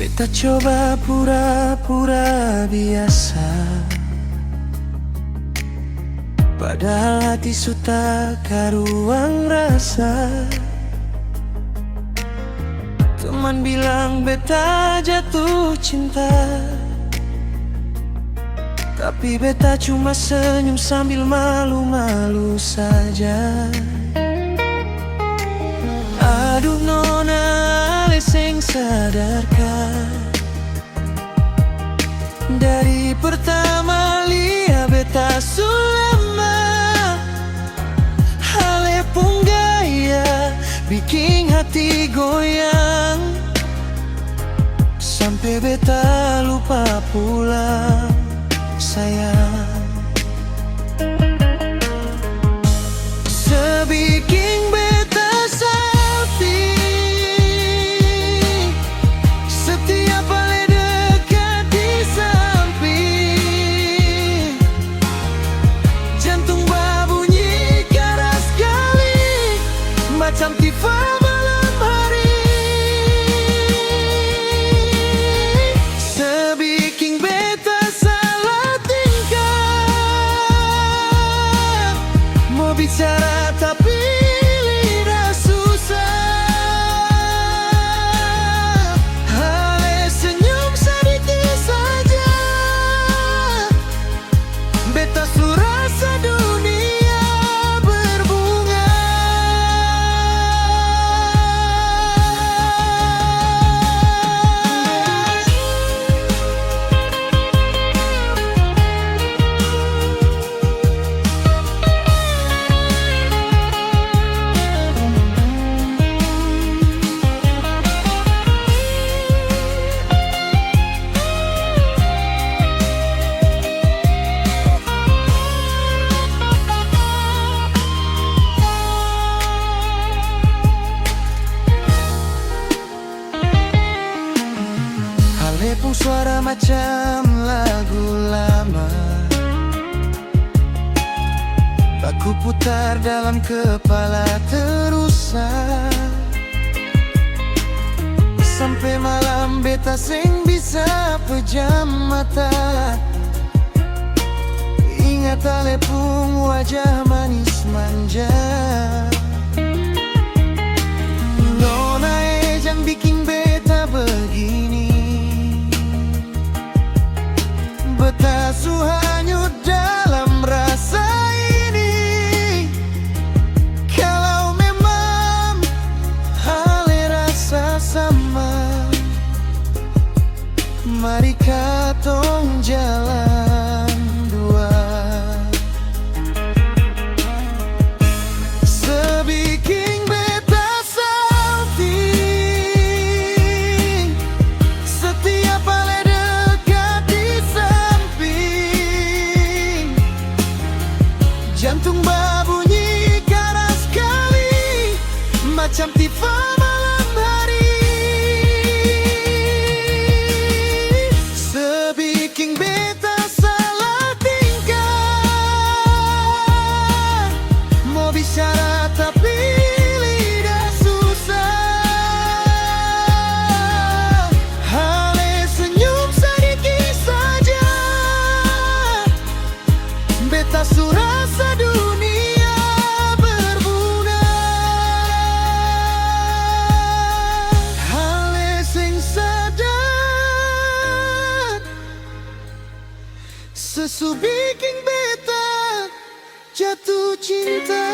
Beta coba pura-pura biasa, padahal hati suta karuang rasa. Teman bilang beta jatuh cinta, tapi beta cuma senyum sambil malu-malu saja. Aduh nona, ale seng sadarkan, dari pertama lia beta sulama. Ale pun gaya bikin hati goyang, sampai beta lupa pulang sayang. Sebikin beta selfie, setiap ale dekat di samping. Jantung babunyi keras sekali, macam tifa malam hari. Sebikin beta salah tingkah, mau bicara tapi lidah susah. Ale senyum sedikit saja, beta su rasa dunia berbunga. Ale pun suara macam lagu lama, aku putar dalam kepala terusan, sampai malam beta seng bisa pejam mata. Ingat ale pun wajah manis manja. Nona jangan bikin beta begini, beta su hanyut dalam rasa ini. Kalau memang ale rasa sama, mari katong jalan dua. Sebikin beta selfie, setiap ale dekat di samping. Jantung babunyi keras sekali, macam tifa malam hari. Sebikin beta salah tingkah, mau bicara tapi lidah susah. Ale senyum sedikit saja, beta su rasa dunia berbunga. Ale seng sadar, sesu bikin beta jatuh cinta.